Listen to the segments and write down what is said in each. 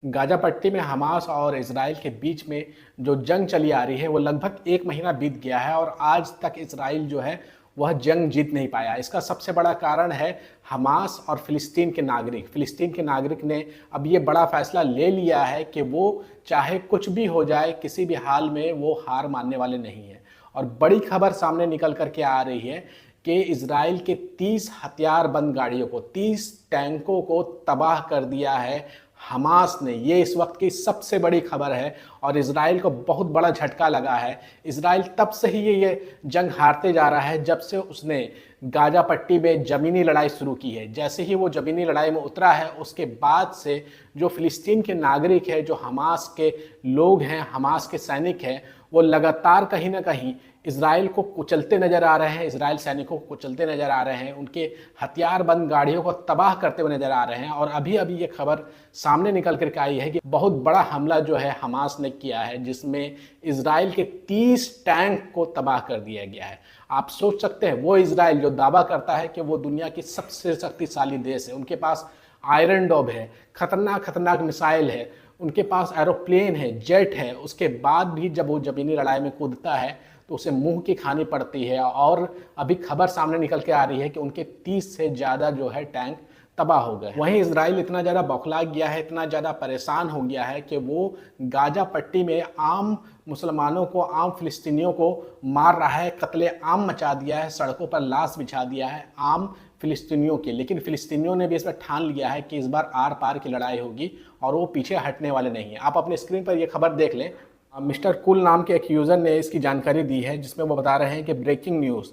Gaza पट्टी में Hamas और इज़राइल के बीच में जो जंग चली आ रही है वो लगभग 1 महीना बीत गया है और आज तक इज़राइल जो है वह जंग जीत नहीं पाया। इसका सबसे बड़ा कारण है हमास और फ़िलिस्तीन के नागरिक। फ़िलिस्तीन के नागरिक ने अब ये बड़ा फ़ैसला ले लिया है कि वो चाहे कुछ भी हो जाए, किसी भी हाल में वो हार मानने वाले नहीं हैं। और बड़ी खबर सामने निकल कर के आ रही है कि इज़राइल के 30 हथियारबंद गाड़ियों को, 30 टैंकों को तबाह कर दिया है हमास ने। ये इस वक्त की सबसे बड़ी खबर है और इज़राइल को बहुत बड़ा झटका लगा है। इज़राइल तब से ही ये जंग हारते जा रहा है जब से उसने गाज़ा पट्टी में ज़मीनी लड़ाई शुरू की है। जैसे ही वो ज़मीनी लड़ाई में उतरा है उसके बाद से जो फ़िलिस्तीन के नागरिक हैं, जो हमास के लोग हैं, हमास के सैनिक हैं, वो लगातार कहीं ना कहीं इज़राइल को कुचलते नज़र आ रहे हैं, इज़राइल सैनिकों को कुचलते नज़र आ रहे हैं, उनके हथियारबंद गाड़ियों को तबाह करते हुए नज़र आ रहे हैं। और अभी अभी ये खबर सामने निकल कर के आई है कि बहुत बड़ा हमला जो है हमास ने किया है, जिसमें इज़राइल के 30 टैंक को तबाह कर दिया गया है। आप सोच सकते हैं, वो इज़राइल जो दावा करता है कि वो दुनिया की सबसे शक्तिशाली देश है, उनके पास आयरन डोम है, खतरनाक खतरनाक मिसाइल है, उनके पास एरोप्लेन है, जेट है, उसके बाद भी जब वो ज़मीनी लड़ाई में कूदता है तो उसे मुंह की खानी पड़ती है। और अभी खबर सामने निकल के आ रही है कि उनके 30 से ज़्यादा जो है टैंक तबाह हो गए। वहीं इजराइल इतना ज़्यादा बौखला गया है, इतना ज़्यादा परेशान हो गया है कि वो गाजा पट्टी में आम मुसलमानों को, आम फिलिस्तीनियों को मार रहा है, कत्ले आम मचा दिया है, सड़कों पर लाश बिछा दिया है आम फिलिस्तीनियों के। लेकिन फिलिस्तीनियों ने भी इस पर ठान लिया है कि इस बार आर पार की लड़ाई होगी और वो पीछे हटने वाले नहीं हैं। आप अपने स्क्रीन पर ये खबर देख लें। मिस्टर कुल नाम के एक यूज़र ने इसकी जानकारी दी है, जिसमें वो बता रहे हैं कि ब्रेकिंग न्यूज़,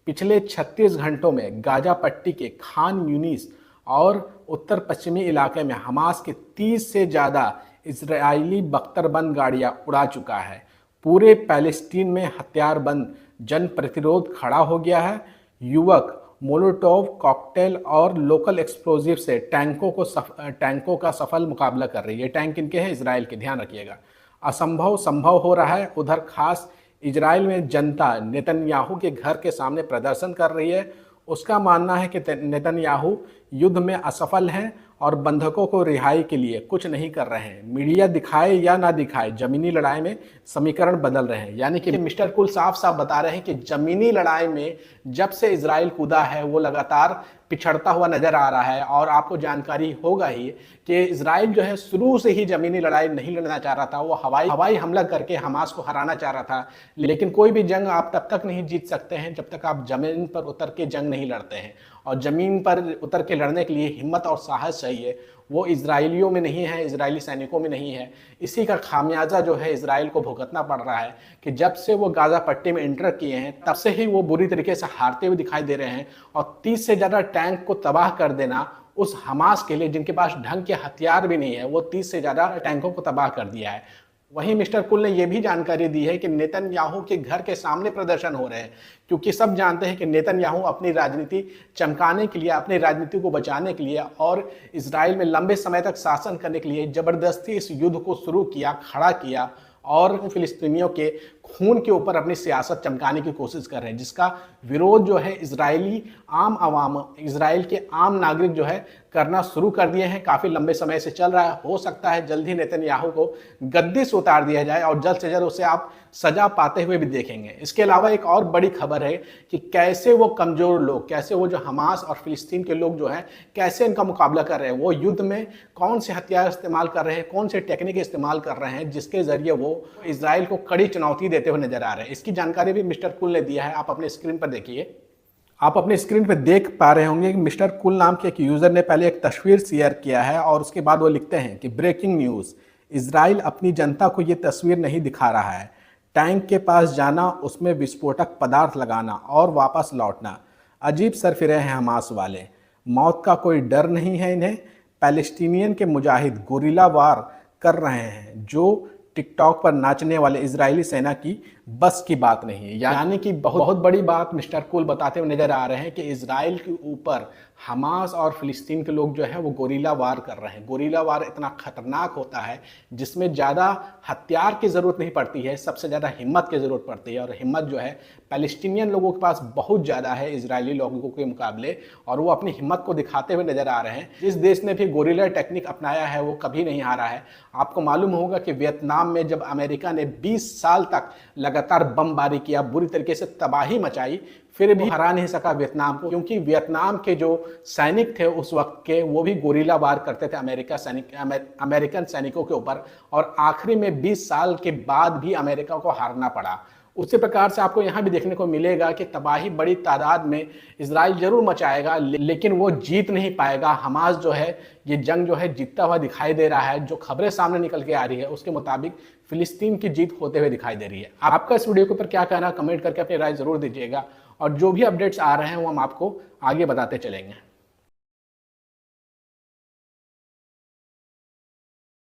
पिछले 36 घंटों में गाजा पट्टी के खान यूनिस और उत्तर पश्चिमी इलाके में हमास के 30 से ज़्यादा इजरायली बख्तरबंद गाड़ियाँ उड़ा चुका है। पूरे पैलेस्टीन में हथियारबंद जन प्रतिरोध खड़ा हो गया है। युवक मोलोटोव कॉकटेल और लोकल एक्सप्लोजिव से टैंकों का सफल मुकाबला कर रही है। टैंक इनके हैं, इजराइल के, ध्यान रखिएगा। असंभव संभव हो रहा है। उधर खास इजराइल में जनता नेतन्याहू के घर के सामने प्रदर्शन कर रही है। उसका मानना है कि नेतन्याहू युद्ध में असफल हैं और बंधकों को रिहाई के लिए कुछ नहीं कर रहे हैं। मीडिया दिखाए या ना दिखाए, जमीनी लड़ाई में समीकरण बदल रहे हैं। यानी कि मिस्टर कुल साफ साफ बता रहे हैं कि जमीनी लड़ाई में जब से इजराइल कूदा है वो लगातार पिछड़ता हुआ नजर आ रहा है। और आपको जानकारी होगा ही कि इजराइल जो है शुरू से ही जमीनी लड़ाई नहीं लड़ना चाह रहा था, वो हवाई हमला करके हमास को हराना चाह रहा था। लेकिन कोई भी जंग आप तब तक नहीं जीत सकते हैं जब तक आप जमीन पर उतर के जंग नहीं लड़ते हैं। और ज़मीन पर उतर के लड़ने के लिए हिम्मत और साहस चाहिए, वो इजरायलियों में नहीं है, इजरायली सैनिकों में नहीं है। इसी का खामियाजा जो है इजराइल को भुगतना पड़ रहा है कि जब से वो गाज़ा पट्टी में एंटर किए हैं तब से ही वो बुरी तरीके से हारते हुए दिखाई दे रहे हैं। और 30 से ज़्यादा टैंक को तबाह कर देना उस हमास के लिए, जिनके पास ढंग के हथियार भी नहीं है, वो 30 से ज़्यादा टैंकों को तबाह कर दिया है। वहीं मिस्टर कुल ने यह भी जानकारी दी है कि नेतन्याहू के घर के सामने प्रदर्शन हो रहे हैं, क्योंकि सब जानते हैं कि नेतन्याहू अपनी राजनीति चमकाने के लिए, अपनी राजनीति को बचाने के लिए और इजराइल में लंबे समय तक शासन करने के लिए जबरदस्ती इस युद्ध को शुरू किया, खड़ा किया और फिलिस्तीनियों के खून के ऊपर अपनी सियासत चमकाने की कोशिश कर रहे हैं, जिसका विरोध जो है इजरायली आम आवाम, इजराइल के आम नागरिक जो है करना शुरू कर दिए हैं। काफ़ी लंबे समय से चल रहा है। हो सकता है जल्द ही नेतन्याहू को गद्दी से उतार दिया जाए और जल्द से जल्द उसे आप सजा पाते हुए भी देखेंगे। इसके अलावा एक और बड़ी खबर है कि कैसे वो कमज़ोर लोग, कैसे वो जो हमास और फिलिस्तीन के लोग जो हैं, कैसे इनका मुकाबला कर रहे हैं। वो युद्ध में कौन से हथियार इस्तेमाल कर रहे हैं, कौन से टेक्निक इस्तेमाल कर रहे हैं, जिसके ज़रिए वो इजराइल को कड़ी चुनौती देते हुए नजर आ रहे हैं। इसकी जानकारी भी मिस्टर कुल ने दिया है। आप अपने स्क्रीन पर देखिए। आप अपने स्क्रीन पर देख पा रहे होंगे कि मिस्टर कुल नाम के एक यूज़र ने पहले एक तस्वीर शेयर किया है और उसके बाद वो लिखते हैं कि ब्रेकिंग न्यूज़, इजराइल अपनी जनता को ये तस्वीर नहीं दिखा रहा है। टैंक के पास जाना, उसमें विस्फोटक पदार्थ लगाना और वापस लौटना। अजीब सरफिरे हैं हमास वाले, मौत का कोई डर नहीं है इन्हें। पैलेस्टीनियन के मुजाहिद गोरिल्ला वार कर रहे हैं, जो टिकटॉक पर नाचने वाले इजरायली सेना की बस की बात नहीं है। यानी कि बहुत बड़ी बात मिस्टर कूल बताते हुए नजर आ रहे हैं कि इजराइल के ऊपर हमास और फिलिस्तीन के लोग जो है वो गोरीला वार कर रहे हैं। गोरीला वार इतना खतरनाक होता है जिसमें ज़्यादा हथियार की ज़रूरत नहीं पड़ती है, सबसे ज़्यादा हिम्मत की ज़रूरत पड़ती है। और हिम्मत जो है पैलेस्टीनियन लोगों के पास बहुत ज़्यादा है इजरायली लोगों के मुकाबले, और वो अपनी हिम्मत को दिखाते हुए नजर आ रहे हैं। जिस देश ने भी गोरिल्ला टेक्निक अपनाया है वो कभी नहीं हारा है। आपको मालूम होगा कि वियतनाम में जब अमेरिका ने 20 साल तक लगातार बमबारी किया, बुरी तरीके से तबाही मचाई, फिर भी हरा नहीं सका वियतनाम को, क्योंकि वियतनाम के जो सैनिक थे उस वक्त के वो भी गोरिल्ला वार करते थे अमेरिकन सैनिकों के ऊपर, और आखिरी में 20 साल के बाद भी अमेरिका को हारना पड़ा। उसी प्रकार से आपको यहाँ भी देखने को मिलेगा कि तबाही बड़ी तादाद में इजराइल जरूर मचाएगा, लेकिन वो जीत नहीं पाएगा। हमास जो है ये जंग जो है जीतता हुआ दिखाई दे रहा है। जो खबरें सामने निकल के आ रही है उसके मुताबिक फिलिस्तीन की जीत होते हुए दिखाई दे रही है। आपका इस वीडियो के ऊपर क्या कहना, कमेंट करके अपनी राय जरूर दीजिएगा, और जो भी अपडेट्स आ रहे हैं वो हम आपको आगे बताते चलेंगे।